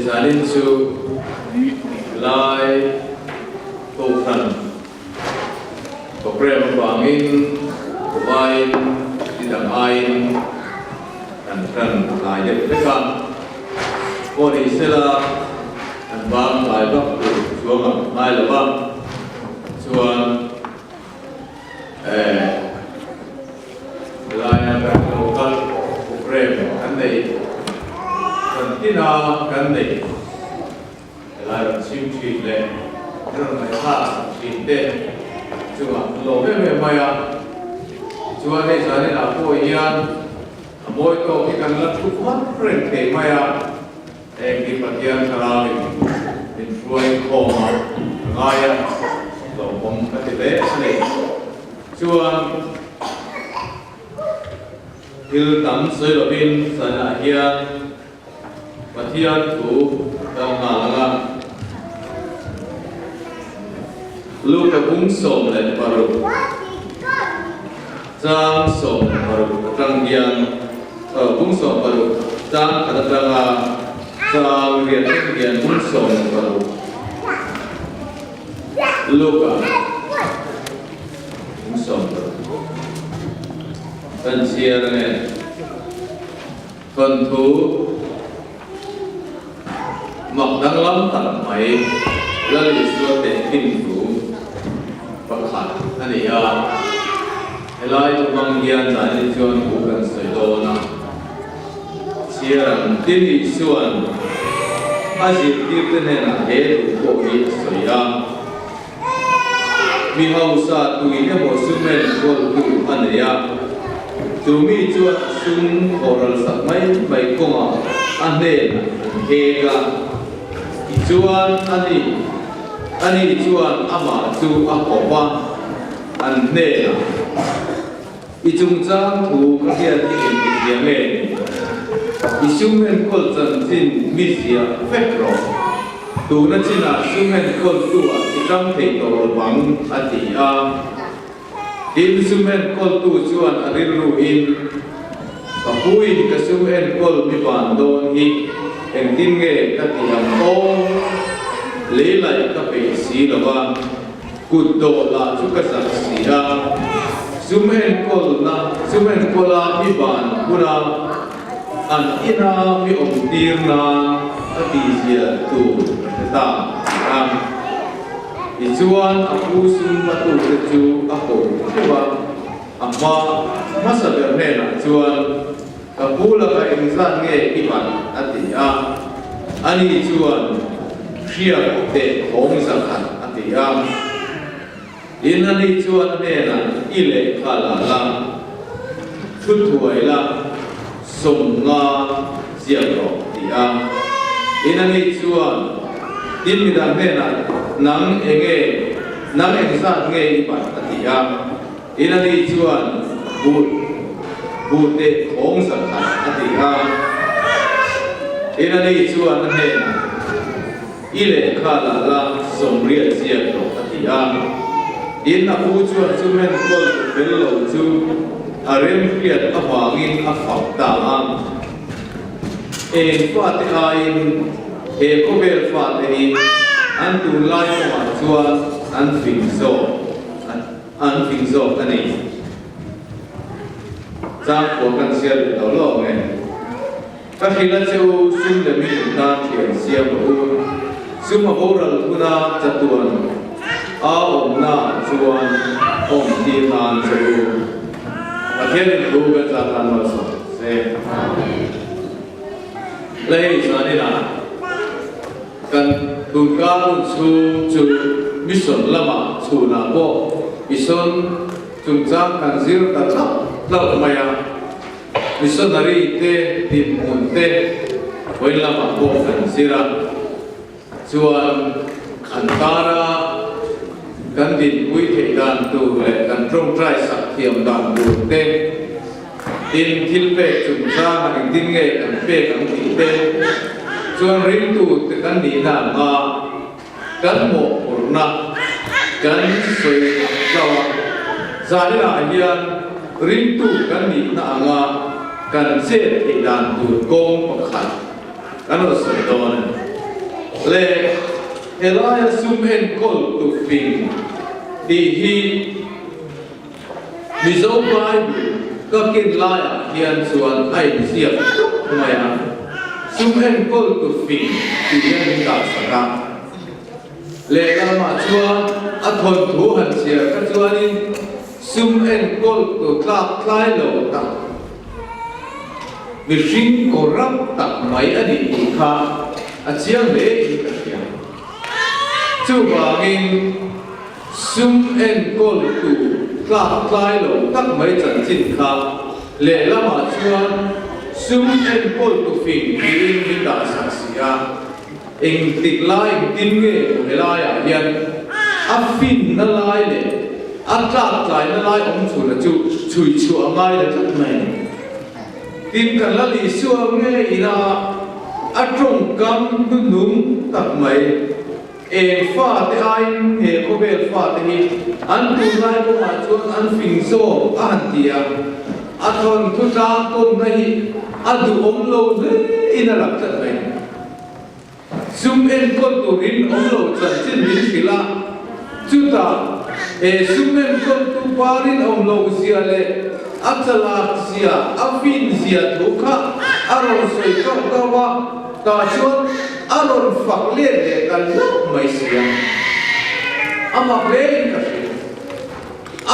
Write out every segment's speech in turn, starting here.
Misalin su lai tuhan program bangin kuain tidak ain dan lain mereka kori sila dan bang lai waktu juang lai lebang juang layan lokal program kan deh Tina kan deh layan sim sim le orang mereka sim deh cuma lobe memaya cuma ni jadi aku ian boy to kita ngeliat tuhan friend ke maya di bagian kerana influence koma ngaya to kom ketiga ni cuma hil tam soi lobin sana hian Patian tu dalam halangan lu kebung som dan baru jang som baru teranggian bung som baru jang kata teranga jang rian bung som baru lu bung som baru dan siarnya kontu mặc đang lắm tận mấy là lý do để kinh phú bất khả anh ấy lại trong băng gian tại lý do của cần sợi đồ na chia rằng tin lý xuân ai chỉ tiếp đến này là hết đủ bộ ý sợi vì hậu sa tụi nó một số men của tụi anh ấy tụi mi chuột sung oral sắc mấy công anh ấy hề ga Juan ani Juan ama tu akopa anne ijungjang tu kaya tiang isumen kol jantin misia fekro tu na china sumen kol tua ikam thei tol bang atia sumen kol tu Juan ariru in kapuin kasumen kol mi bandon hi em tin nghe các tiếng ong lấy lại các bể xí là ba cụt độ là chút các sản xí ra sumen kola mi bàn kuna an ina mi ông tiên na các tỷ gì tu ta am ichuan aku sum batu keju aku coba amma masa bernena chuan kapula ka insan nge iban atia ani chuan khia te hong sakhan atia inani chuan nena ile khala la thutuai la somnga ziaro tia inani chuan tin midang nena nang engsan nge iban atia inani chuan Bute hong sakhan atia inani chuan hena ile khala la somria sia to atia inna u chuan chumen kol bello chu arem fiat awangin afakta am fa te ain ko bel fa te in an tu lai ko ma chuan an fin zo ani Trang của căn xe được đấu lộ này các khi là châu xung để mình ta thiền xe mà u xung mà bố rần thu na chặt tuần ổn na chuan ổn tiên nan châu và thiên định tu cái gia tan vào sổ xe lấy cho nên là cần tu ca luôn chu mission lama chu na bộ mission chúng ta cần giữ ta thấp lâu maya missionary te tim munte với làm bộ phận sira chuan antara kan din quý thể đàn tu lệ kan trong trai sắc thiểm đàn tu te tin thil pe chúng ta hành tin nghệ kan pe kan thị te chuan ring tu te kan đi làm kan mo urna kan soi lawa jadi là hian ring tu kan ni na anga kan se te dan tu kong pakhat kan lo so don le helaya sum en kol tu fin di hi mizo Bible ka kin laya hian chuan ai siap maya sum en kol tu fin di hian ka saka le lama chuan a thon thu han sia ka chuan in sum en kol tu tlak tlai lo ta mi ring korap tak mai ani kha a chiang le ka hian chu bangin sum en kol tu tlak tlai lo tak mai chan chin kha le lama chuan sum en kol tu fin in da saksia eng tik lai tin nge helaya hian a fin na lai le a tlak tlai na lai om chu na chu chui chu angai la tak mai tin kan la li suam nge ina a trong kam nu num tak mai e fa te ai he ko bel fa te hi an tu lai ko ma chuan an fin so an tia a thon thu ta kom na hi a du om lo le ina lak tak mai sum en kol tu rin om lo chan chin min khila chu ta e sum en kol tu parin om lo sia le achala sia afin sia thukha aron soi ka ka wa ta chuan aron fak le le kan mai sia ama ble ka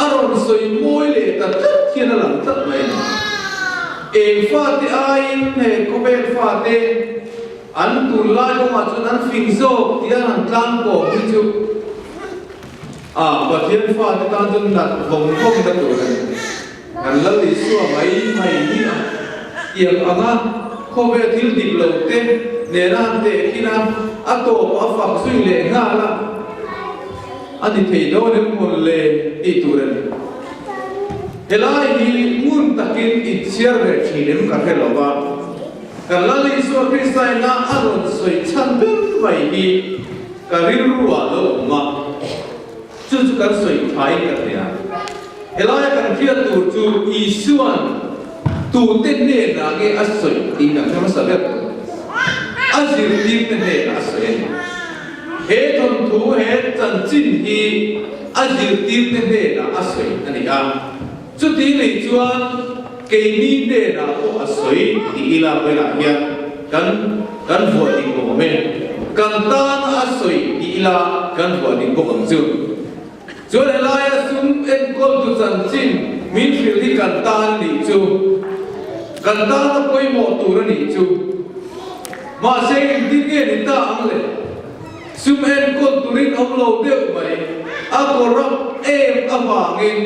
aron soi moi le ta thina lam tak mai e fa ti ai ne ko be fa te an tu lai ko ma chuan an fing zo ti an tlang ko hi chu ba thian fa te tan chun nat vong vong ta tu kan la li suwa mai mai ni a tiang anga ko be thil dik lo te ne ran te kina a to a fak sui le nga la ani thei do ne mon le ti tu ren helai hi mun takin I chiar re thinem ka helo ba kan la li suwa kristai na aron soi chan be mai hi ka ri ruwa lo ma chu chu kan soi thai ka ya helaya kan kia tu chu isuan tu ten ne na ge asoi tin na kama sabet azir tin ten ne na asoi he thon thu he chan chin hi azir tin ten ne na asoi ani a chu ti nei chuan ke ni ne na ko asoi ti ila bela ya kan vo ding ko me kan ta na asoi ti ila kan vo ding ko ang chu cho nên là sum en kol tu chan chin min fil hi kan tan ni chu kan ta na koi mo tu ra ni chu ma se din ge ni ta ang le sum en kol tu rin om lo de bai a ko rap em a wangin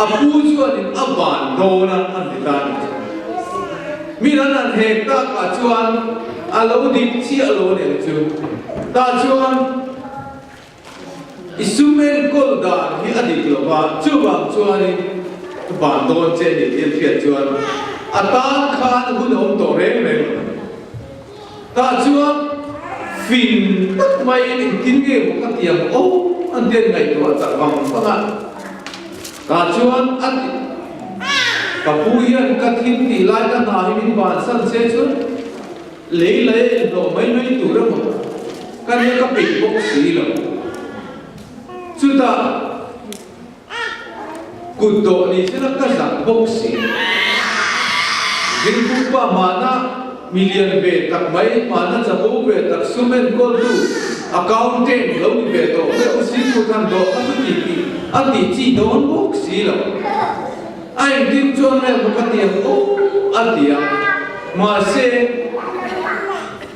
a pu chuan in a ban do na an ni ta ni mi ran an he ta ka chuan a lo di chi a lo ne chu ta chuan isumen kol dan hi adik lo ba chu bang chuan in ban don che ni tian phiat chuan atan khan hun om to reng reng ta chuan fin tak mai in tin ge mo ka tiang o an tian ngai to cha bang pa ta chuan at ka pu hian ka thin ti lai ka na hi min ban san se chuan lei lei do mai mai tu ra mo kan ka pe bok si lo sudah kudo ni sila kasang boxi ginkupa mana million be tak mai mana jabu be tak sumen kol tu accountant lo ni be to be usi ko kan do ati chi don boxi lo ai din chon le bukati o atia ma se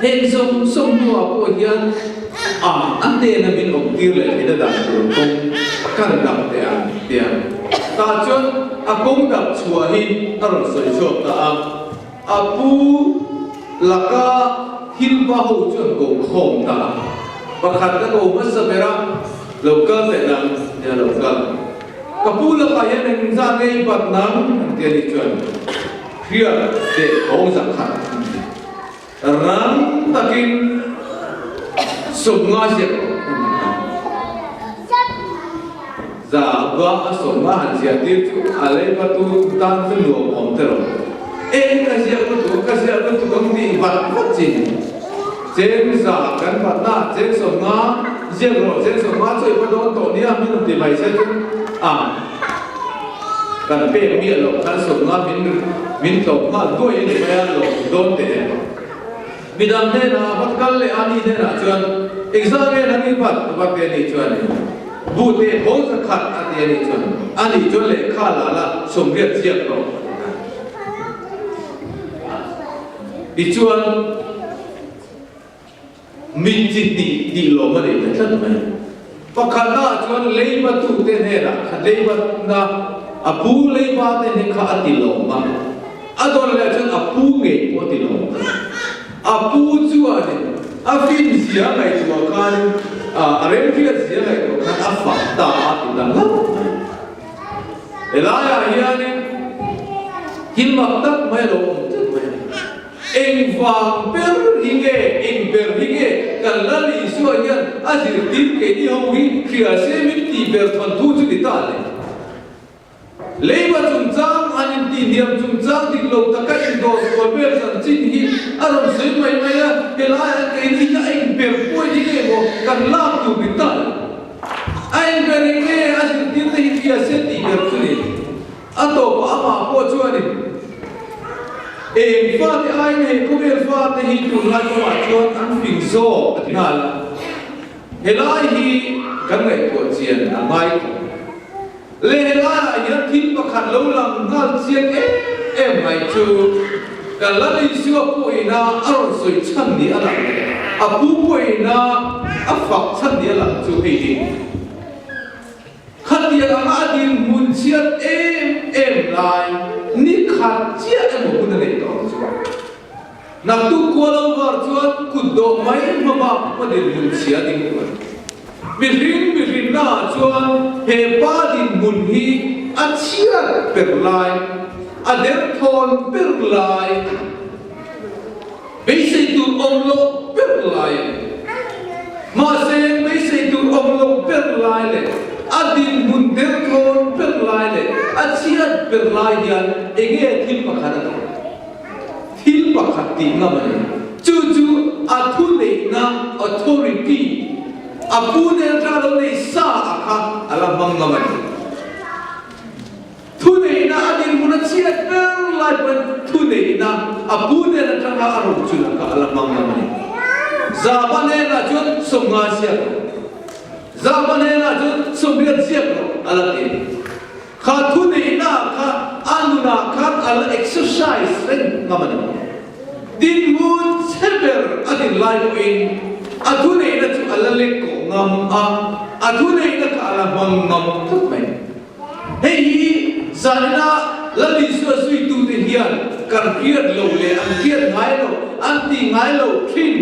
hen som nu apo hian ante na min om tir le ida da kong kan dam te an tian ta chon a kong dap chua hi aron soi chop ta a pu laka hin ba ho chon ko khom ta pakhat ka ko masabera local te nang ya local ka pu la ka yan eng za ngai bat nang te ni chon khria te ong za khat ram takin sum nga sia za wa asom ma han sia ti chu ale pa tu tan tu lo om te ro e ka sia tu ka sia tu kong ni ba chin chen sa kan pat na chen so nga zero chen so nga choi pa don to nia min ti mai se kan pe mi lo kan so nga min to ma do ye ni ba lo don te midam ne na pat kal le ani ne na chuan exam ne na ni pat ba te ni chuan bu te ho sa khat a te ni chuan ani chuan le kha la la som riat chiak lo di chuan min chi di lo ma le thlan mai pakhat na chuan lei ma tu te ne ra kha lei ma na apu lei ba te ne kha ati lo ma adon le chuan apu nge po ti lo apu chuan a fin sia ngai tu kan a rem kia sia ngai tu kan a fa ta a ti da la elaya hian hin mak tak mai lo eng vang per hinge eng per hinge kan lali suayan azir tin ke ni hong hi khia se mit ti ber thon thu chu ti ta le leiba chung chang anin ti niam chung chang dik lo ta ka in do ko ber san chin hi aron sei mai mai a helai ke ni ka eng per poi ni ke bo kan la tu ti ta ai ber hinge azir tin te hi khia se ti ber chu ni ato pa ama po chu ani em phát thì ai này cũng biết phát thì hi tụi lại có mặt chuan ăn phình zo ngal hệ lại hi cái này của chuyện là mai lê lại nhớ thím và khát lâu lòng ngal chuyện em mày chú cái lần đi xưa bụi na ăn rồi chân đi ăn à bụi na à phật chân đi ăn chú hi khát đi ăn ăn đi muốn chuyện em lại ni khát chia em một cái này đó chứ nạp tu qua lâu vào chuan cụt độ mấy mà bạc để muốn chia đi luôn bị rinh na chuan hệ ba đi muốn hi ăn chia bẹt lại ăn đẹp thon bẹt lại bây giờ tu ông lộc bẹt lại mà xem bây giờ tu ông lộc bẹt lại này adin mun der thon per lai le achia per lai dian ege thil pakhat ti nga mane chu a thu le na authority apu ne tra lo ne sa akha ala bang nga mane thu le na adin mun achia per lai ban thu le na apu ne tra la aro chu la ka ala bang nga mane za ba ne na chun som nga sia zaman era tu sumber siap alati. Kha tu ni na kha anu na kha al exercise ren ngaman. Din mun seber adin life in. Atu ni na tu alale ko ngam a. Atu ni na kha ala bang ngam tu mai. Hei sana lali sui tu ti hian kar kiat lo le an kiat ngai lo an ti ngai lo thin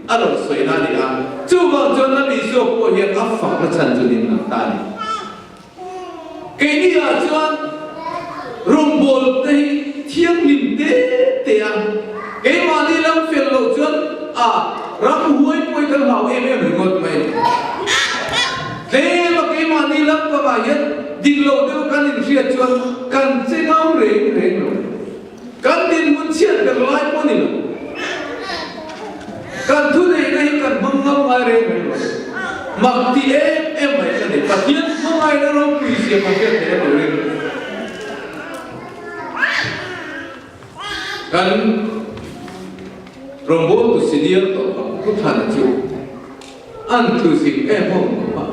alo soi na ni a. Chu bang chon na ni so ko hian a fa na chan chu din na ta ni ke ni a chuan rum bol te thiang lim te a ke ma ni lam fel lo chuan a ram huai poi kan hau em ngot mai te ma ke ma ni lam pa ba hian din lo de kan in ria chuan kan che ngau reng lo kan din mun chiat per lai po ni lo kan thu nei nei kan mong ngau ai re mai mak ti em mai kan ni pathian mong ai na rom pi sia ma ke te lo re kan rombo tu sidia to ku than chu an tu si em mong pa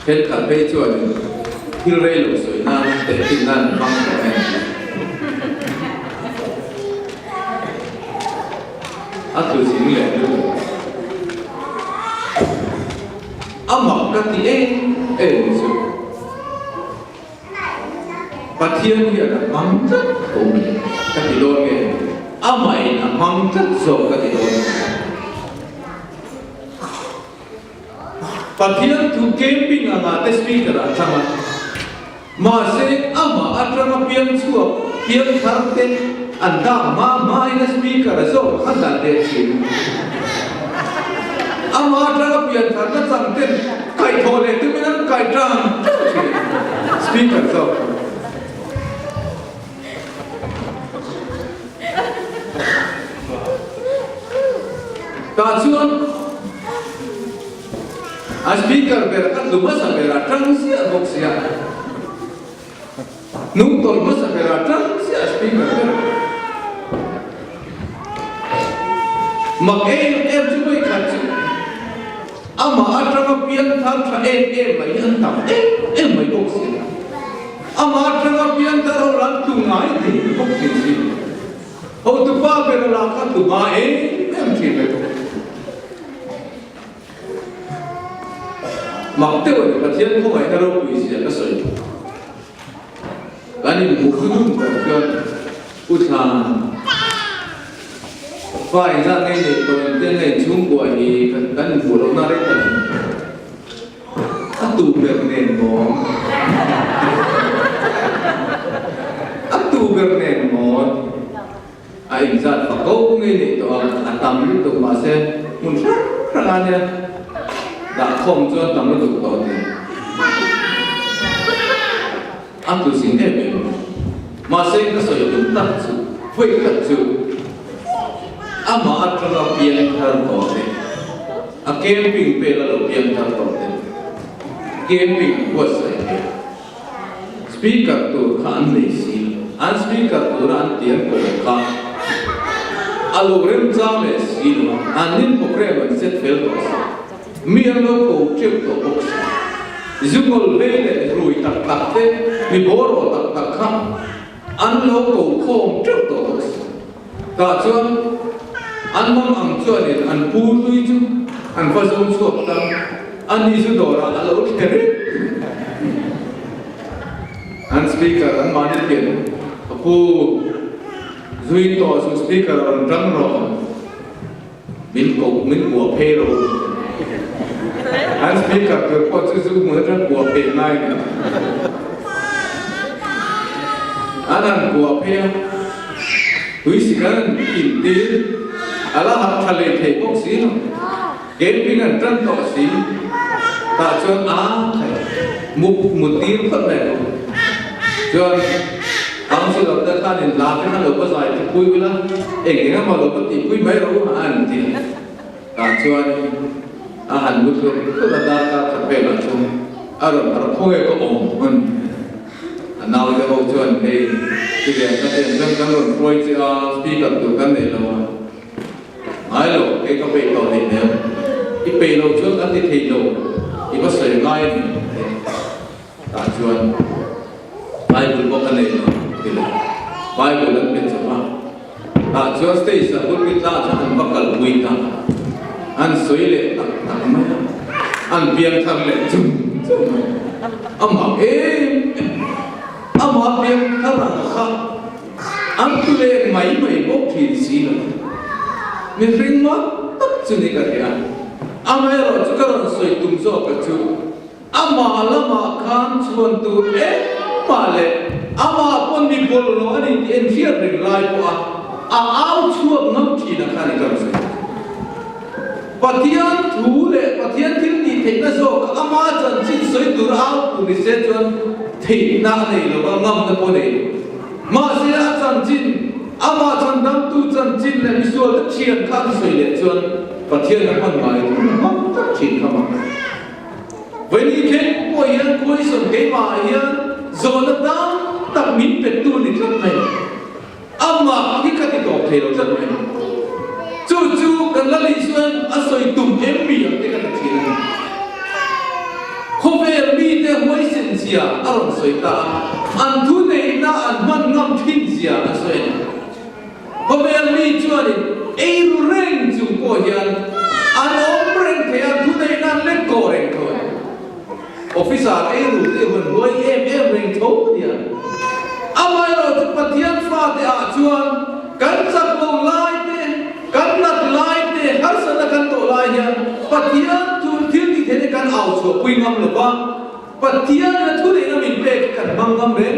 hết cả bây giờ thì rơi lụt rồi na để tin nan mong của em tu sĩ lệ luôn mặc cái gì em chứ bắt thiên kia là mắng rất cũng cái gì luôn nghe mày là mắng rất rồi cái gì luôn bắt thiên thu camping à mà test speaker à chăng mà sẽ mà ăn ra piang chua piang thang tên anh ta mà ina speaker so khăn đàn đề chỉ mà ra piang thang nó chẳng tên cái thô này tôi mới nói cái trang speaker so ta chuan a speaker bera kat lu masa bera tang sia box sia nung tol masa bera tang sia speaker bera mak em chu mai khat chu ama atanga pian thang tha em mai an tam em mai box sia ama atanga pian thar ran tu ngai thi box sia ho tu pa bera la khat tu ma em thi mai mặc tiêu ở cái thiên không phải đâu quỷ gì cái sợi, cái này một cái đúng của cái utan, phải ra ngay để tôi tên này chung của thì cái này của nó đấy thật, ắt tụ việc nền móng, ắt tụ việc nền móng, anh ra phải câu ngay để tôi ăn tắm tôi mà xem muốn rất là nha. đã không cho tầm nó được tốt thì anh tu sinh em mà sinh cái sự chúng ta sự phải thật sự mà anh cho nó biến thành tốt thì camping về là nó biến thành tốt thì camping của sự speaker tu khán này xí anh speaker tu anh tiếng của khán algorithm ra này xí luôn anh nên program mình set fail rồi miền lô cổ trước tổ bốc dùng ngồi về để rùi tắc tắc thế mi bố rồi tắc tắc khăm ăn lô cổ khom trước tổ bốc cả chuan ăn mong ăn chuan thì ăn pu tui chu ăn phơi giống suốt tâm ăn đi chu đồ ra ăn lẩu thế ăn speaker ăn mang đi tiền pu duy to su speaker ăn trắng rồi min cổ min bùa phê rồi anh speaker được có chữ dùng một rất của bên này anh ăn của bên túi xì gân kìm tiền ala hạt thà lệ thể bốc xí nó game pin ăn trân tỏ xí ta cho một tiếng phật này cho ông sẽ lập ra ta nên làm cái nó có giải thì vui lắm cái nó mà nó có thì vui mấy đâu mà ăn thì ta cho anh muốn tôi cứ là ta thật về là chung ở không hề có ổn hơn nào cái câu chuyện thì cái tiền trong luận quay speaker từ cái này là ai lộ cái công việc còn thì nếu cái bề lâu trước anh thì lộ thì có xảy ngay cả chuyện ai cũng có cái này thì là ai cũng được biết cho mà cả chuyện stage là cũng biết ra cho anh bắt đầu quy tăng anh suy lệ tặng tặng mấy anh biếng thằng lệ chung mà biếng thằng là khác anh tu lệ mấy bốc thì gì nữa mình ring mất tất cả những cái anh ấy rồi chúng ta suy tung cho cái chú mà là mà khán chuan tu mà lệ mà con đi bol nó đi em chia được lại qua áo chuột ngâm chỉ là khán cái gì Patian thu lệ, patian thiên đi thấy nó rồi, các ama chân chín soi từ áo của đi xe chân thấy na này là ngâm cái bộ này, mà xe chân chín, ama chân đam tu chân chín là đi xuôi đất chiên khăn soi lệ chân, patian là con người, ngâm tất chín không ạ. Vậy thì cái bộ hiền cuối sầm cái mà hiền, rồi nó đam tập mít về tu đi rất này, ama cái cái tổ thầy nó rất này. Chú cần là lý xuân ở soi tùng em bị ở đây cái gì không phải bị để huống sinh gì à ở soi ta anh thu này na anh man ngâm thiên gì à soi không phải bị cho đi ai rèn chung coi hiền anh ông rèn thì anh thu này na lên cổ rèn thôi officer ai rủ thì mình nói em rèn thấu đi à ai rồi chụp bắt thiên pha thì à chuan cắn chặt lồng lai kan nat lai te har sana kan to lai ya pathian tu thil ti thene kan au cho pui ngam lo ba pathian na thu de na min pe kan mang ngam ren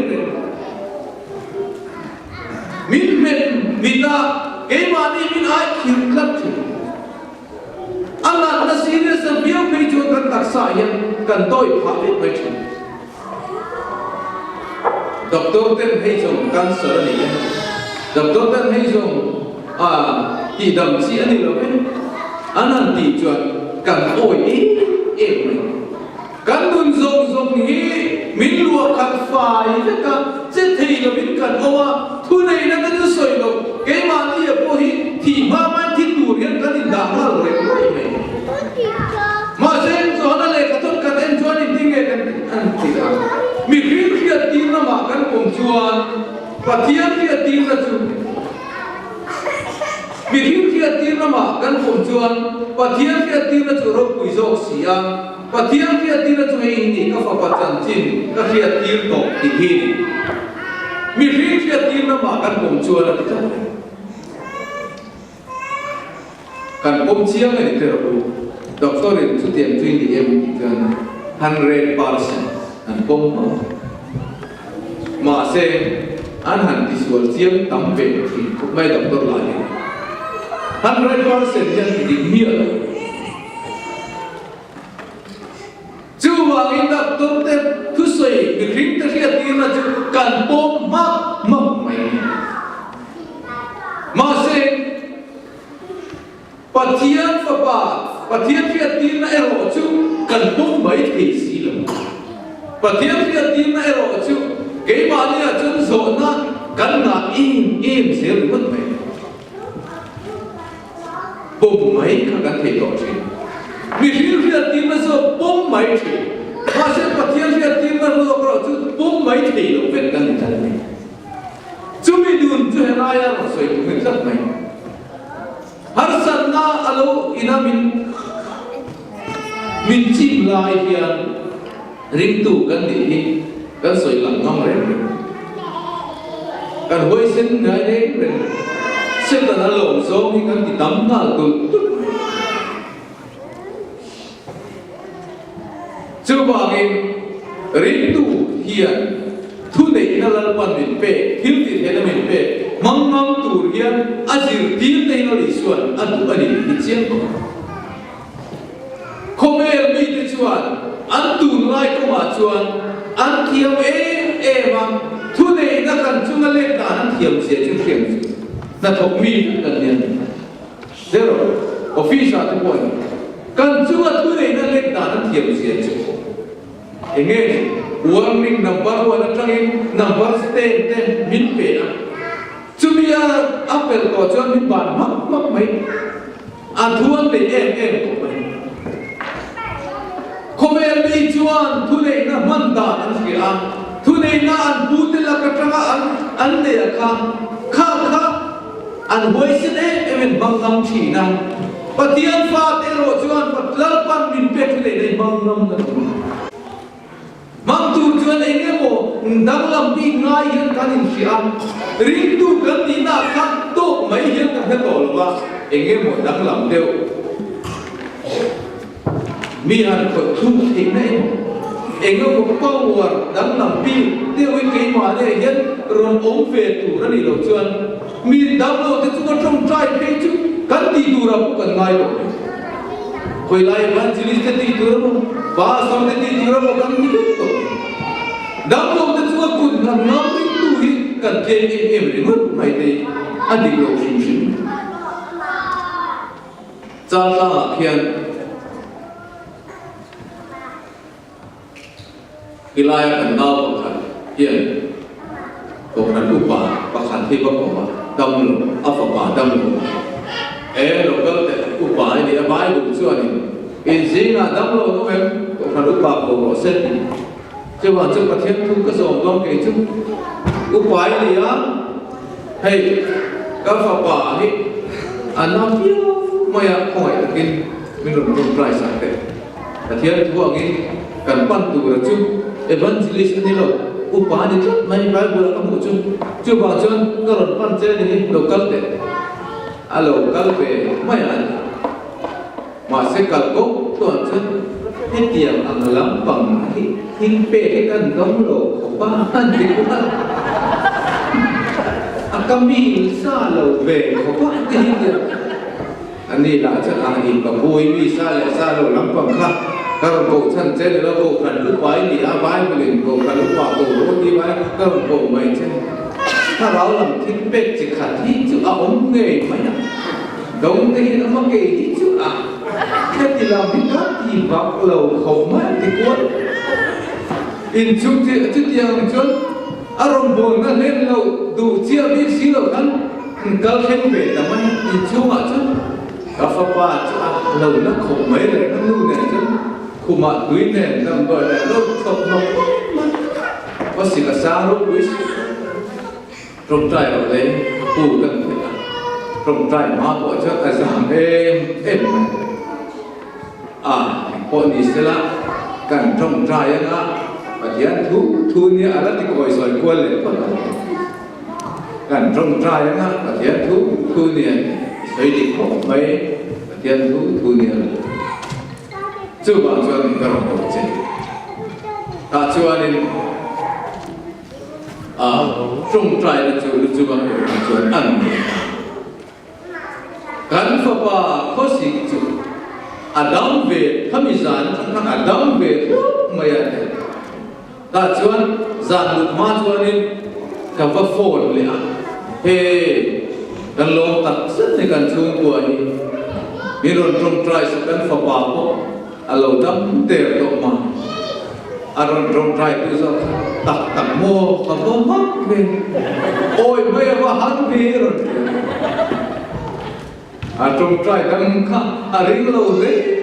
min vida ke ma ni min ai khil khat thi Allah na serious a bio pe jo kan tak sa ya kan toi pha le pe thi doctor ten hei jong cancer ni doctor ten hei jong thì đồng chí anh đi rồi anh hẳn tì chuẩn cần ôi ý em này cần đun rồng rồng hi mình lùa cần phải tất cả chết thì là mình cần ô à thu này nó cứ sôi đâu cái mà đi ở phố hi thì mà mai thì đủ hiện cái gì đáng là rồi mà xem cho nó lại cái thuật cái em cho nên tiếng nghe cái anh thì là mình khi tiếng nó mà cần cùng chuan và tiếng tiếng là chú mình khi tiếng nó mà cần cùng chuan và tiếng là chú rốt quỷ rốt xì à và tiếng là chú hay đi các pháp chân chín các tiếng đọc thì hi mình khi tiếng nó mà cần cùng chuan là cái cần cùng chiang này thì được doctor itu tiap tu ini kan 100% an kom masa an han disual siang tampe mai doctor lagi 100% yang dimia cuba ini doctor te kusoi bikin terlihat dia tu kan pom mak mai masa patian patian fiatin na ero chu kan pom mai thei si lo patian fiatin na ero chu ke ma ni a chun zo na kan na im se ru mat mai pom mai ka kan thei to chi mi fiatin na zo pom mai thei ma se patian fiatin na ro ko chu pom mai thei lo vet kan tan mai chu mi dun chu na ya ro soi ku vet mai har sanna alo ina min chim lai hian ring tu kan ni kan soi lam ngam re kan hoi sen ngai re sen ta lo zo ni kan ti tam na tu chu ba nge ring tu hian thu nei na lal pan min pe hil ti he na min pe mang tu hian azir ti te no li suan atu ani ti chiang ko khomel mi te chuan an tu lai ko ma chuan an thiam ma thu nei na kan chunga le ta an thiam se chu thiam na thok mi kan nian zero official te point kan chunga thu nei na le ta an thiam se chu enge warning number 1 atangin number 10 min pe na chumia apel ko chuan min ban mak mai an thuan le em ko mai khomel mi chuan thu nei na man da an ki a thu nei na an pu te la ka tanga an le kha an hoi se ne even bangam thi na patian fa te ro chuan patlal pan min pe thu nei bangam na mang tu chuan enge mo dang lam pi ngai hian kan in sia ring tu kan ni na kha to mai hian ka he to lo wa enge mo dang lam deu mi an ko thu thei nei enge ko power dang lam pi deu i ke ma le hian ron ong fe tu ra ni lo chuan mi dang lo te chu ko trong trai pe chu kan ti tu ra pu kan ngai lo koi lai evangelist te ti tu ra ba som te ti tu ra mo kan ni to dang lo te chu ko na na ri tu hi kan ke em ri ngut mai te adik lo shin cha la khian kilai kan nau kan hian ko kan lu pa khan thi ba ko dam lo afa pa dam lo lo kal te u pa ni a bai lu chuan ni in zinga dam lo no em ko kan lu pa ko ro set chứ mà chứ mà thiên thu cái dòng con cái chứ cũng quái gì á hay các phật bà ấy anh nói phiêu mày hỏi là cái mình được một vài sáng thế là thiên thu ở cái cần quan tụ là chứ evangelist này rồi cũng bà đi trước mày phải vừa là một chút chứ bảo chân cái lần quan chơi này đầu cất đấy alo cất về mày anh mà sẽ cần cố tuần chân hết tiền ăn lắm bằng hin pe cái cần gom lo ba anh thì cũng kami sa lo về có ba cái gì anh đi là chắc là hình bằng vui vì sa lại sa lo lắm bằng khác các cậu thân chơi để nó cậu cần lúc quái thì á vái mà liền cậu cần lúc vào cậu lúc đi vái các cậu mày chơi ta bảo làm hin pe chỉ khả thi chứ ống nghề mày đông thì nó kể ít chút à thế thì làm cái khác thì vào lầu không mất thì cuốn in chung thì chút tiền chút arom buồn nó lên lầu đủ chia biết xí lầu khăn cơ khen về làมันin chung à chút cà phê qua chút lầu nó không mấy này nó lưu này chút khu mạ túi này nằm gọi là nó không nó có gì cả sao lúc quý trong trai ở đây phụ cần phải là trong trai mà bộ cho ta giảm em bộ đi sẽ là cần trong trai á và thiện thu như là thì gọi rồi quên lại còn cần trong trai á và thiện thu như thấy đi không mấy và thiện thu như chưa bao giờ mình có một chuyện ta chưa nên trong trai là chưa bao giờ chuyện ăn kan fa pa khosi chu adam về khami zan thang adam về maya ta chuan zan lut ma chuan in ka fa phone le he kan long tak sat ne kan chung ko hi mi ron trong trai sa kan fa pa ko alo dam ter to ma aron trong trai tu zo tak mo ka bo mak be oi be wa han be ron trong trai đâm khá ring lâu đấy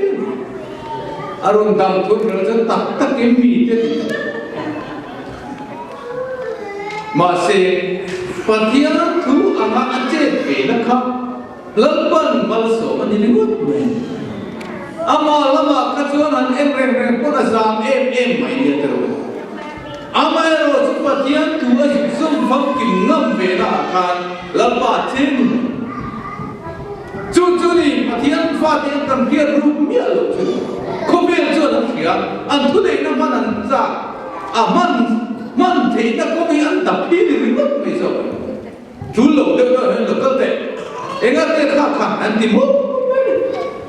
aron đâm thuốc rồi chân tắc cái mì thế mà sẽ phần thiên thứ ăn chết về nó không lớn bận bao số anh đi ngút mình ama lama kacuan an em pun azam em mai dia terus ama ero cepat thiên thứ ở zoom phong kinh ngâm về là kan lepas tin chú đi mà thiên phát thiên cầm kia rụp mía lục chú không biết chưa được kia anh thu đấy nó mà anh ra man thì nó có bị anh tập đi thì mất bây giờ chú lục được rồi lục cơ thể anh ấy khác anh tìm mất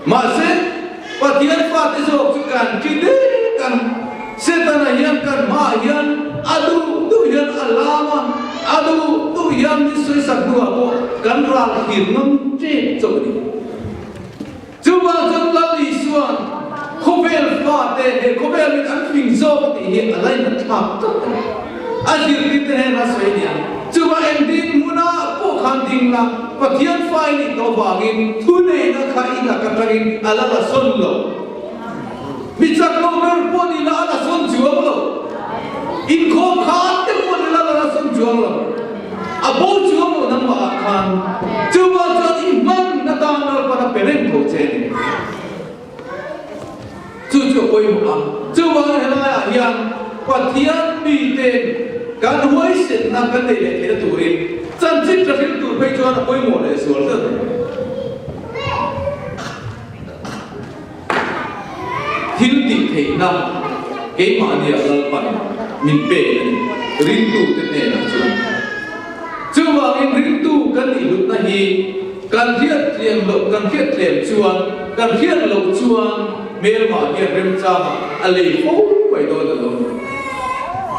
mà sẽ và thiên phát thì rồi chú cần chỉ đấy cần sẽ ta này hiện cần mà hiện adu tu hiện alama adu tu hiện đi suy sạc đùa bộ cần ra hiện ngâm chết rồi đi chú bao chân là đi xuống không biết phát thế không biết mình ăn phình dâu thì hiện ở đây là tháp tất anh hiện đi thế là xoay đi chú bao em đi muốn bộ khăn đình là và thiên phai đi tàu vàng in thu này nó khai là cái trăng ala là xuân lộ bị chắc nó bên bộ đi là xuân chuông lộ in không khát cái bộ đi là xuân chuông lộ bố chuông lộ nằm ở khăn chú bao chân iman na tang na pada pereng thổ chế chú ôi mà chú bao là hiền và thiên bị tên cái nuôi sinh na cái này để thế tụi em chân chính là cái tụi bây giờ là ôi một để sửa rồi thiếu tị thế nào cái mà nhiều là phần mình bể riêng tụ cái này là chú bao em riêng tụ cái này lúc này cần thiết liềm lộ cần thiết liềm chuan cần thiết lộ chuan mê mà hiện rem cha mà ali phố vậy thôi được rồi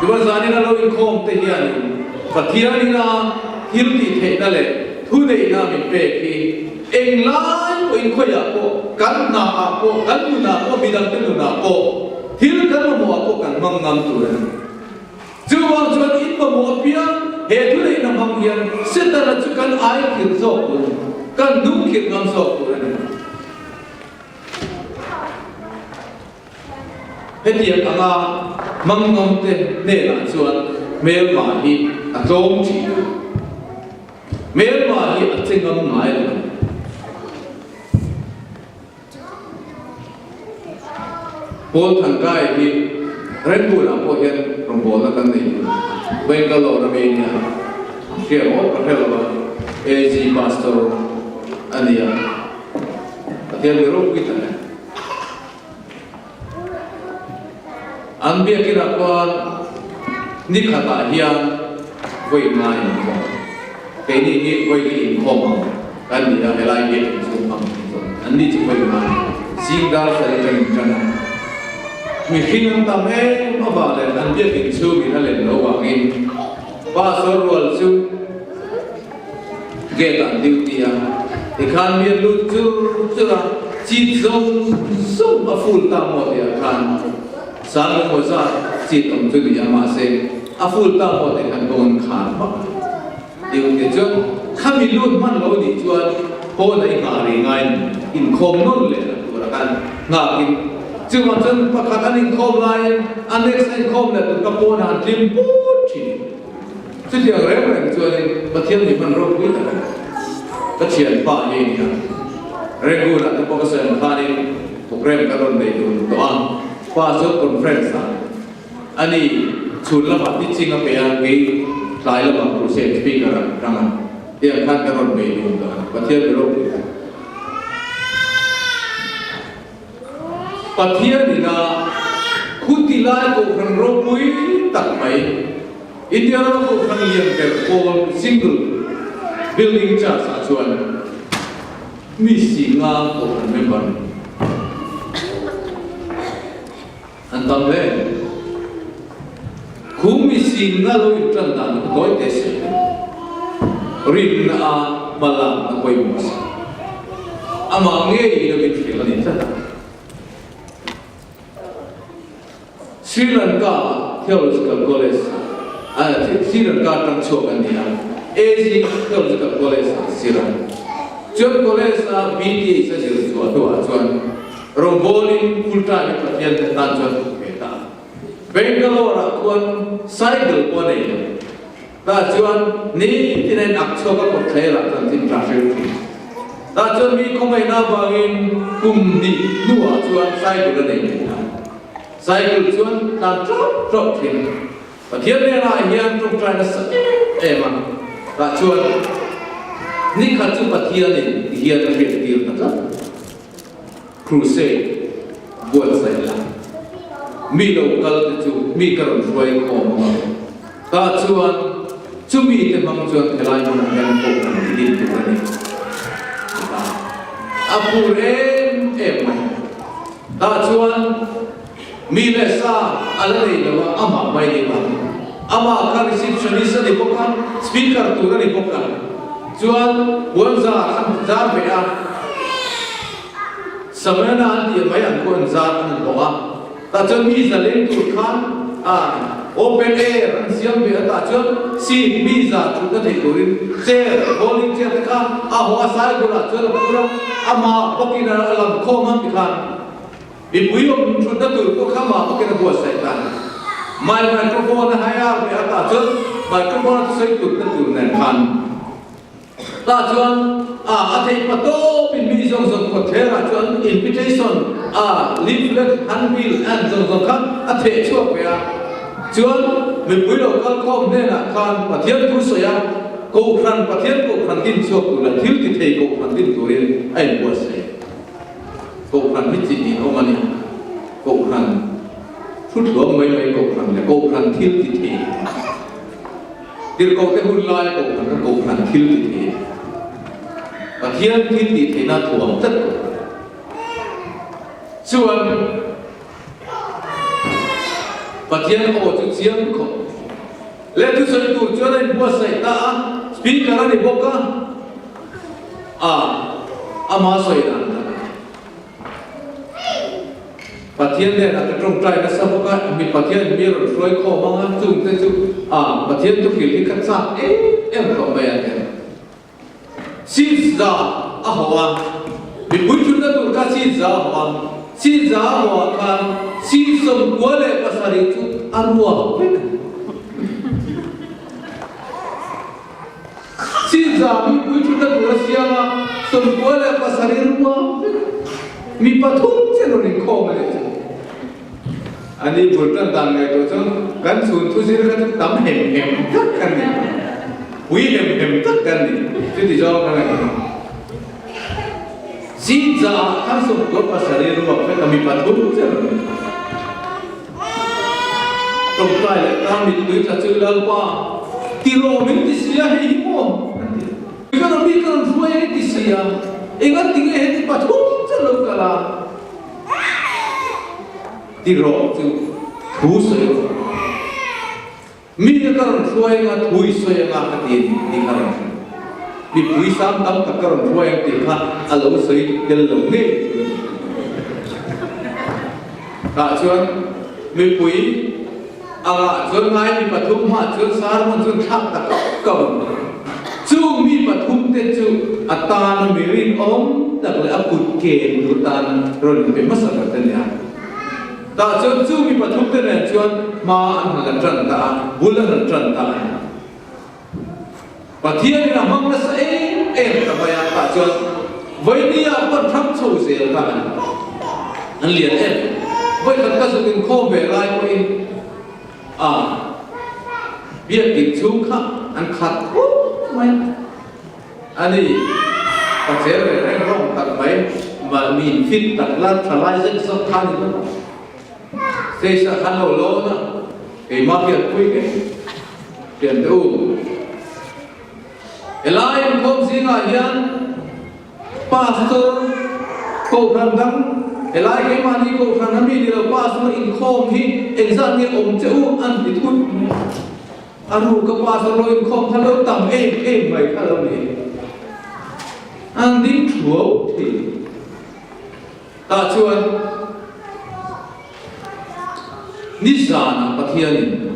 thì bây giờ nên là lôi không thể hiện và thiên đi là hiếu thị thế đó là thu này là mình về thì em lái của em khơi à cô cắn nà à cô cắn nà cô bị đâm tên nà cô hiếu cắn mà mua cô cắn măng ngâm tuổi chưa bao giờ ít mà mua bia hệ thu này là măng hiền sẽ ta là chú cắn ai khiến dọc rồi cắn đúng khiến ngâm dọc rồi hết tiệt à măng ngâm thế để là chuan mê mà hi trông chỉ mê mà hi trên ngâm ngài rồi bố thằng cái thì rất buồn là bố hiện trong bố là cái gì bên cái lỗ là bên nhà kia ó có thể là AG pastor anh ấy thì anhรู้cái này anh biết cái là con nít khát à hiền quay mai cái này cái quay cái không anh ấy là lại cái chung bằng anh đi chụp quay mai xin ra phải chân chân mình khi chúng ta nghe nó vào là anh biết hình xưa mình đã lên lâu vào in và số rồi xưa ghé tận tiêu tia thì khan miền lụt chưa là chỉ giống sống ở full tam một thì khan sáng lên ngồi ra chỉ tổng chuyện gì mà xem ở full tam một thì khan còn khan mà điều này chứ khan miền lụt man lâu đi chuan hồ này ngài ngay in khom nôn lên là khan ngài in chứ mà chân bắt khát anh khom lại anh ấy sẽ khom là tụi các bọn hắn tìm bút chỉ chứ thì ở đây mình cho nên bắt thiên mình phân rộng biết là bắt chuyện ba như thế này regu là tụi các sen khai đi thuộc rem các đồng này tụi toan qua số conference anh ấy chun là bắt đi chính là bây giờ cái lại là bắt process speaker rằng dia kan các đồng này tụi bắt thiên mình rộng bắt thiên thì là khu tỷ lệ của phần rộng mũi tắc mấy India nó có khăn liền kẹp con single building cha sa chuan mi si nga ko kan member an tam le khu mi si nga lo in tran dan koi te se rin na mala na koi mo sa ama nge i lo bit fil ni ta Sri Lanka Theological College Sri Lanka trong số cái này, AZ Theological College Sri Lanka, John College BT sẽ sử dụng chuan, Rombolin full time phát hiện tan chuan beta, Bangalore chuan cycle qua này, ta chuan ní thì nên áp cho các quốc tế là thành tin traffic, ta chuan mi không ai nào bằng cùng đi nua chuan cycle này, cycle chuan ta trot thì và thiên này là hiện trong trái đất em mà đã chuan ní khát chú bát thiên này hiện trong hiện tiền đó crusade buat saya mi lokal tu mi karon suai ko ta chuan chu mi te mang chuan thelai mon kan ko kan di tu ni apurem em ta chuan mi le sa ala nei lawa ama mai ni ba ama ka receptionist ni pokan speaker tu ni pokan chuan bonza za be a samana ti mai an kon za an lowa ta chuan mi za len tu khan open air an siam be ta chuan si mi za tu ta thei turin chair bowling chair ka a ho sai gura chuan pura ama pokina alam kho ma bi khan vì quý ông chúng ta từ có khám mà có cái nào xảy ra mai microphone hay à về ta trước microphone sẽ từ từ nền khăn ta chuan thầy mà tô bình bị dòng dòng có thể là chuan invitation leaflet handbill and dòng dòng khác thầy chuộc về chuan mình quý đầu con không nên là khăn và thiên tu sửa cổ khăn và thiên cổ khăn tin chuộc là thiếu thì thầy cổ khăn tin tuổi anh buồn sẻ cổ khăn biết gì thì ông anh cổ khăn chút nữa mấy cổ khăn là cổ khăn thiếu thì thế điều cổ cái hôn lai cổ khăn thiếu thì thế và thiên thì thế là thuồng tất chuan và thiên cổ chữ chiếm cổ lên thứ sợi tụ cho nên mua sợi ta speaker này bốc ama sợi đàn Phát thiên này là cái trong trái nó sao có mình phát thiên biết rồi rồi khó mong ăn chung thế chứ phát thiên tôi hiểu cái cách sao em không về này xin ra hoa mình muốn chúng ta tụi ta xin ra hoa kan xin sống quá lệ pasari tu ăn hoa xin ra mình muốn chúng ta tụi ta siang sống quá lệ pasari hoa mình bắt thúc chứ nó đi khó mà anh đi vượt ra tầng này tôi cho gắn xuống tôi sẽ gắn tấm hẻm tất cả này quý hẻm tất cả này chứ thì do cái này xin ra khán sống có pasari rumah phải kami patut chứ trong trái lại ta mình mới là chơi lal qua tiro mình thì xia hay không cái nó biết cái nó ruồi thì xia ingat tinggal hết patut chứ đâu cả là tiro tu thu soi mi ka ron suai nga thui soi nga ka ti ni ka ron bị quý sám tắm các cái rồng quay thì khác alo sấy tiền lồng nghe cả chuan bị quý chuan ngay bị thum hoa chuan sár mà chuan tháp tất cầu chú mi thum tên chú atan mirin đặc là akut kén lutan rồi bị mất sạch tên nhà ta chuan chú mi thum tên này chuan mà anh là trần ta buôn là trần ta và thiên là mong là sẽ em cả vậy ta chuan với đi vẫn thắm sầu dễ ta anh liền em với tất cả sự tình khô về lại của anh biết kịch chú khác anh khát mày anh đi ta sẽ về đây rong tặng mấy mà mình phim tặng lan trả lại rất sâu than nữa thế sẽ khăn lỗ lỗ nữa cái mà việc quý cái tiền tu lại em không xin ngài hiền pastor cô rằng rằng lại cái mà đi cô rằng rằng đi được pastor in không thì anh ra nghe ông chú anh thì thôi anh có pastor rồi in không thay đổi tầm em mày thay đổi gì anh đi chúa thì ta chuan nizana pathian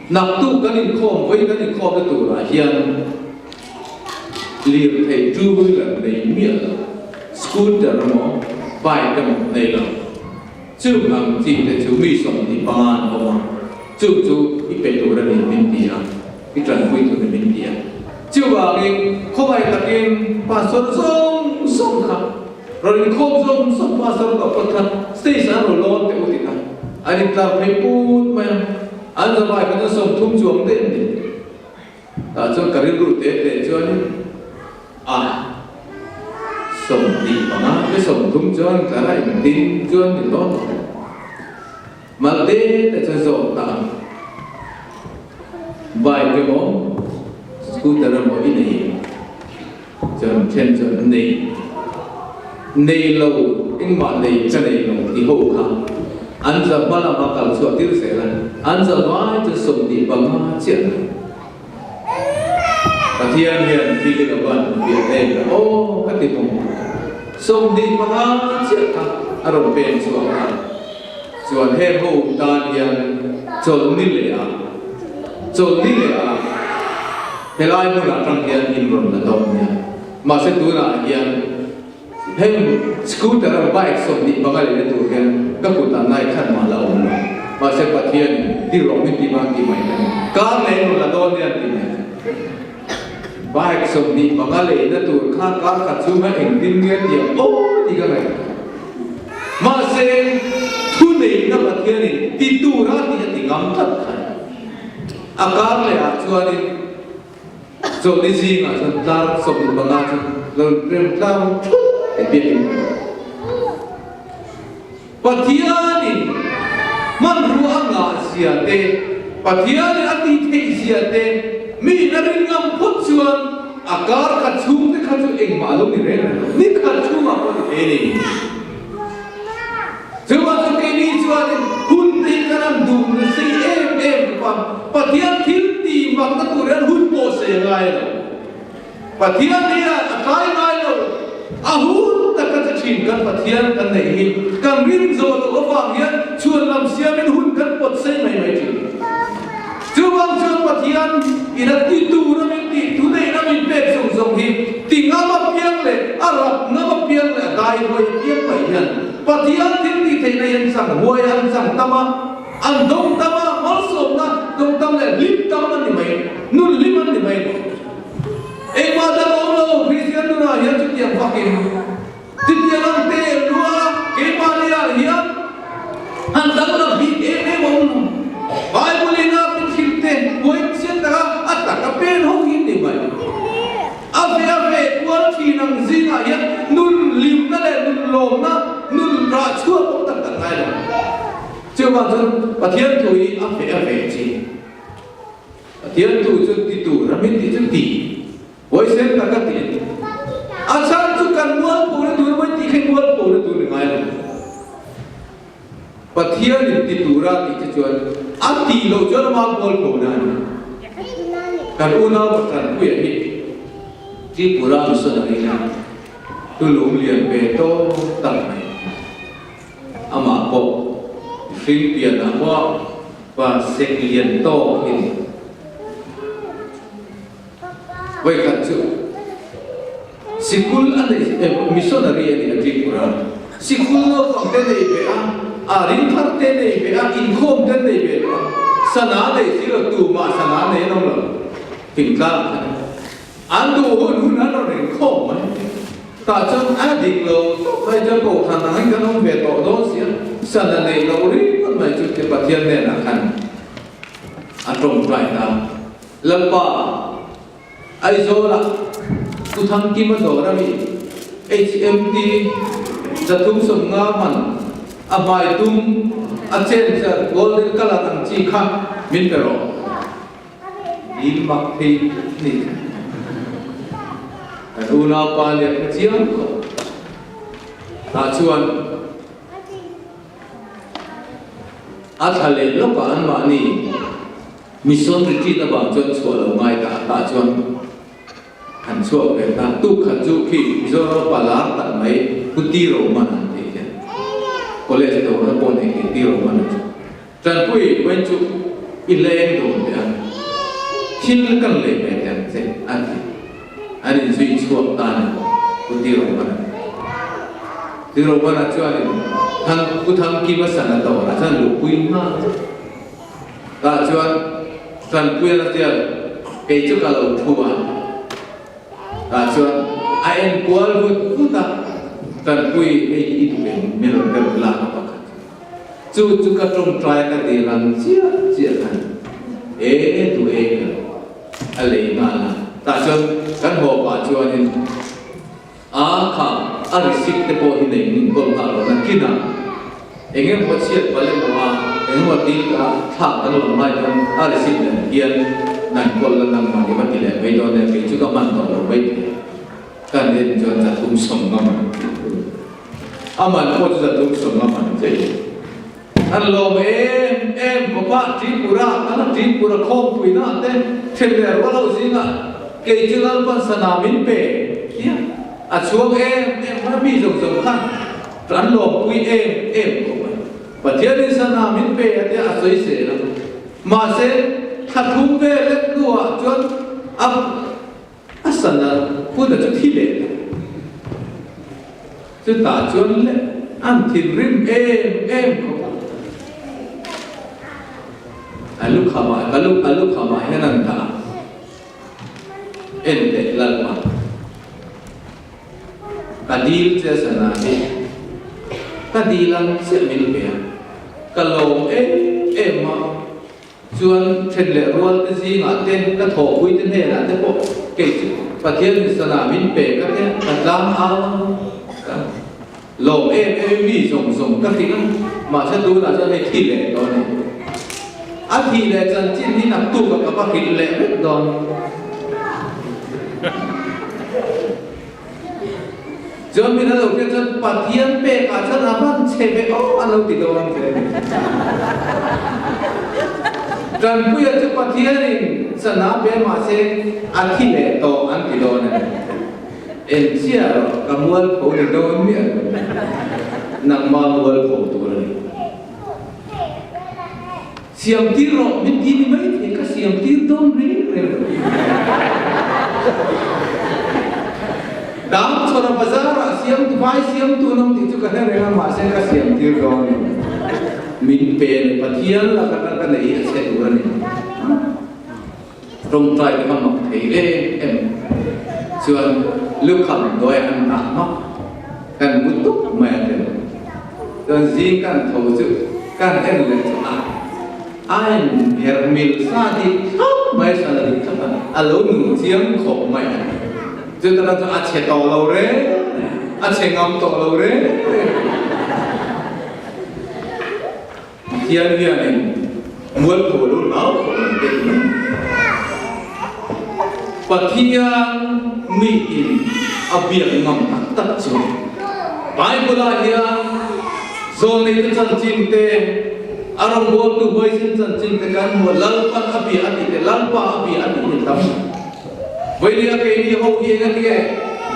nạp tu cái này khom với cái này khom cái tủ là hiền liền thầy chú với là đầy miệng scooter nó vài cái một này là chú làm gì để chú mi sống thì ban không chú ít bé tủ ra để mình đi cái trần quy tủ để mình đi chú bảo cái không ai ta cái pastor sông khắp rồi không sông pastor có phần thân stay sáng rồi lo để uti ta anh ta phải put mà anh ra bài cái nó sông thung chuồng đến đi cho cái rượu để cho anh sông đi mà cái sông thung chuồng cái này tin chuồng thì tốt mà để cho dọn ta bài cái món scooter là mỗi này cho trên cho này lâu anh bạn này cho này lâu thì hậu khang anh giờ bao làm bao cầm chuột tiêu sẽ là anh giờ nói cho sùng đi bằng hoa chuyện và thiên hiền khi cái đoàn việc đây là ô các cái cùng sùng đi bằng hoa chuyện à rồi bên chuột hết hậu đàn hiền chuột nín lệ thế lại muốn làm trong hiền in rồi là đông nha mà sẽ tu là hiền hem scooter là bike sùng đi bằng cái này tu hiền các cụ tàn này khăn mà là ổn rồi mà sẽ phát hiện đi rộng đi mang đi mày cá này nó là đòn này đi này bike sùng đi bằng cái này tu khá khát chú mấy hình tin nghe tiếng ô đi cái này mà sẽ thu này nó phát hiện này đi tu ra thì ngắm thật cá này cho nên rồi đi gì mà chúng ta sùng đi bằng cái rồi chúng ta để biết Pathiani man ruang nga siate Pathiani ati thei siate mi narin ngam phut chuan akar ka chung te kha chu eng ma lo ni re ni kha chu ma ko ni ni chuan so ke ni chuan hun ti kanan du ni si em pa Pathian thil ti ma ka tu ren hun po se ngai lo Pathiani akai ngai lo ahun ta ka chin kan Pathian kan nei hi kan rin zo lo awang hian chuan lam siam in hun kan pot sei mai thi chuan Pathian ina ti tu na min ti tu nei na min pe song hi ti nga ma piang le arap nga ma piang le dai hoi piang mai hian Pathian tin ti thei nei an sang huai an sang tama an dong tama mal som na dong tam le lim tam ni mai nun lim an ni mai ek ma da lo Christian nu na hian chu tiang fakin ti tiang te lua ke ma lia hian an dang na bi e mong Bible ina pin khilte boy chen da atta ka pen hong hin ni mai ave kwal thi nang zinga hian nun lim na le nun lom na nun ra chua ko tak tak ngai la chưa bao giờ Pathian thui ave chi Pathian tu chu ti tu ra min ti chu ti boy sen ta ka ti asan chu kan mual pu na tu boy ti khen mual pu na tu ngai la Pathian ti tu ra ti chuan ati lo cho ma mual pu na การอุณาบกันผู้ใหญ่ที่ปุรามิสนารีนะตุลุงเลียนเปโตตั้งไหนอามาโกฟิลิปปินส์ว่าเซกเลียนโตอินไว้กันจุสิคุลอันนี้มิสนารีอันนี้ที่ปุราสิคุลโลกของเทนเนเบะอารินทัดเทนเนเบะอินโคมเทนเนเบะสนาเนสิเราตูมาสนาเนน้องเราถึงกลางอันดูหุ่นนั้นเราเรียนโคมไหมแต่จนอดีตเราไปจะบอกทางไหนกันน้องเบตโตโดเสียสนาเนเราเรียนมันไม่จุดที่ปะเทียนเนี่ยนะครับอันตรงใจนะแล้วก็ไอโซล่ะทุกทางกิมมาโดนะมี HMT จะทุ่มสมงามันอาบายทุ่มอาเจนจะโกลเด้นกะลาตังจีค่ะมินเปโรอินมักพีนี่แต่ดูนาปาเลียเจียงก็ตาชวนอาทะเลโลกอันมานี่มิสอนริจิตบางจนชัวเราไม่ตาชวนหันชัวเป็นตาตุขันจุกีมิสอนปาลาตัดไม่พุทธิโรมันอันเดียก็เลยจะต้องรับปนเองที่โรมันจันพุยเว้นจุอิเลงโดนเดียคิดกันเลยแบบนั้นเสร็จอันนี้สุยชัวตาเนี่ยพุทธิโรมันที่โรมันชัวนี่ทางพุทธังกิมัสนาตัวนะจันลูกพุยมากตาชัวจันพุยนั่นเดียวเกยจุกเราทัวตาชัวไอ้เอ็นกวลพุทธะจันพุยไอ้ituเป็นเมลอนเดลลาapa kan cucu katong try ka dilan cia kan tu ale ngala ta chon kan ho pa chuanin a kha a risik te po hi nei ning bol ha lo na kina engem ho chiat pale mo a engem ho ti ka tha kan lo mai kan a risik ne hian nan kol la nang ma ni ma ti le mai do ne ke chu ka man do lo mai kan den chon cha tum som ngam aman ko cha tum som ngam jeอันโลมเอ็มก็ว่าจีปุระอันนั้นจีปุระคงปุยน่ะเต้เทเลอร์ว่าเราสิงะเกจิลันปันสนามินเปเนี่ยอันช่วงมันมีสำคัญอันโลมปุยเอ็มก็ว่าปัจจัยในสนามินเปอันนี้อาศัยเสียแล้วมาเสียถ้าทุ่มเวเล็กตัวจนอัศนาพูดถึงที่เล็กจะตาจนเล็กอันที่ริมเอ็มก็alu khama henan tha ente lalma kadil che sana ni kadilan se min pe kalom ma chuan thenle rol te ji nga ten ka tho pui ten he la te po ke chu pathian sana min pe ka te katlam a lom mi song ka ti ma cha du la cha le thi le do neอาทิตย์ละจันจินที่นักตู้กับปะกินเละดอนจนมีนั่นเราจะปะเทียนเปกอาจจะนับวันเชฟเออันเราติดโดนเลยจันผู้ใหญ่จะปะเทียนสนาเปมาเซอาทิตย์ละโตอันติดโดนเอ็นเชียร์กับมวลผู้ติดโดนเนี่ยนักมามวลผู้ตัวเลยเสียงที่ร้องมันดีไหมที่ก็เสียงที่โดนเรื่องดาวชนภาษาเสียงตัวไปเสียงตัวน้องที่จุกันเรื่องมาเสียงก็เสียงที่ร้องมินเป็นปะเทียนแล้วก็กันในเสียงตัวนี้ตรงใจที่มันบอกที่เอ็มส่วนลูกคำโดยอันหนักมากกันมุดตุกแม่เดิมโดยสิ่งกันทว่ากันเอ็นเลยจะanh hermil sadi mai sadi kapan alun chiang khop mai chu ta cho a che to lo re a che ngam to lo re chiang dia ni muat ko lo lao pathian mi in abiang ngam tak chu bai bula dia zon ni chan chin te อารมณ์วัวตัวไว้สิ้นสันจริงแต่การหัวลังปันอภิอัติแต่ลังปาอภิอัตินี่ทำไว้เรียกไอ้นี่เขาเองกันที่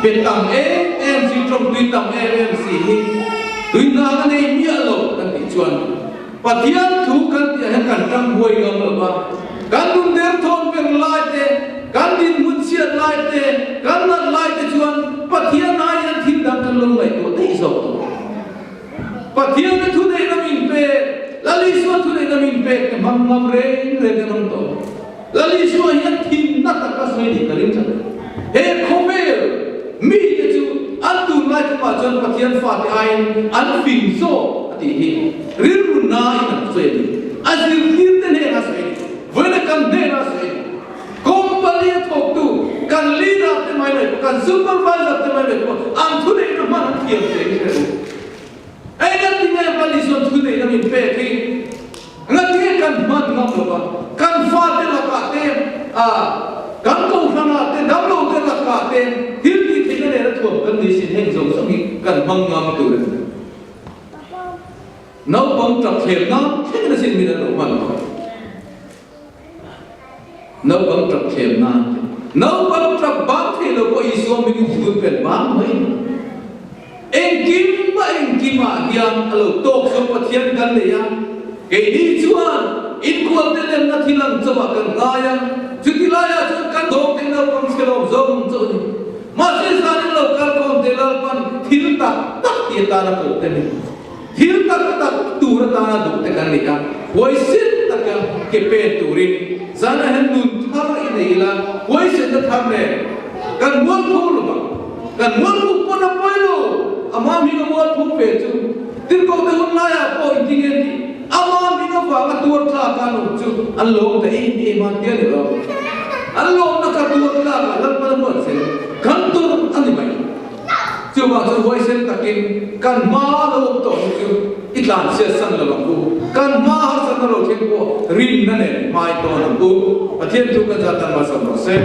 เป็นต่ำเอ็มสิตรงด้วยต่ำเอ็มสี่นี่ด้วยนากันเองมีอะไรกันที่ชวนปฏิญาณถูกกันที่ให้กันตั้งหวยกันหรือเปล่าการดุนเดือดทนเป็นลายเตะการดินมุนเชียลายเตะการนัดลายเตะชวนปฏิญาณนายนั้นทิ้งดังกันลงไปตัวที่สองปฏิญาณนั้นทุเรศน้ำมินเปลลิสวาทุเรศน้ำมินเปมังมัมเร่เร่กันตัวลลิสวายันทิ้งนัดตะกัสไม่ดีกันเลยจังเฮ้โคเบลมีแต่จูอันตุนไล่กับจนปฏิญาณฟาติไออันฟิงโซที่เห็นริรุนายนักสวยอาศัยที่เตเนี่ยนักสวยวันกันเดนักสวยคอมพานีทอกตูกันลีดร์เต็มไปเลยกันซูเปอร์ไวเซอร์เต็มไปเลยอันทุเรศมันเทียบเทียงกันไอ้กันที่เนี่ยพาลิส่วนทุเรศมันเป็นที่งั้นที่กันมันงอมเลยกันฟาดเดลักาเต็มกันกูขนาดเต็มดับโลเดลักาเต็มที่ที่เนี่ยเราถูกกันดิสิเห็นสงสัยกันมังงอมตัวเลยน้องบังจับเขียนน้องที่นั่นสิ่งนี้เราไม่รู้น้องบังจับเขียนน้องบังจับบางที่เราก็อิสวามินิสุดเป็นบางไหมเอ็งกิมมาอย่างเราโตกสมบัติยันกันเลยยังเกี่ยจวนอินควรเดินนัดที่หลังจะมากันลายจุดที่ลายจนกันโตกที่เราความเชื่อเราจงมาเสียสารเราการความเดลัลปันทิ้งตักเตียตาเราโตเต็มที่tak tur tanah duk tekan lika, waisin takkan kepen turin, sana henun thar ini ilang, waisin tak ne, kan muat pun lama, kan muat pun pun apa itu, amam hingga muat pun pecu, tirkau tehun laya po intinya ni, amam hingga faham tur thakan ucu, along teh ini matian itu, along nak tur thakan, lepas muat sen, kan tur ani baik. Coba tu voice takin kan malu tu iklan season lalu kan mahal sana lalu tempo rin nane mai tu nampu, patian tu kan jatan masa proses.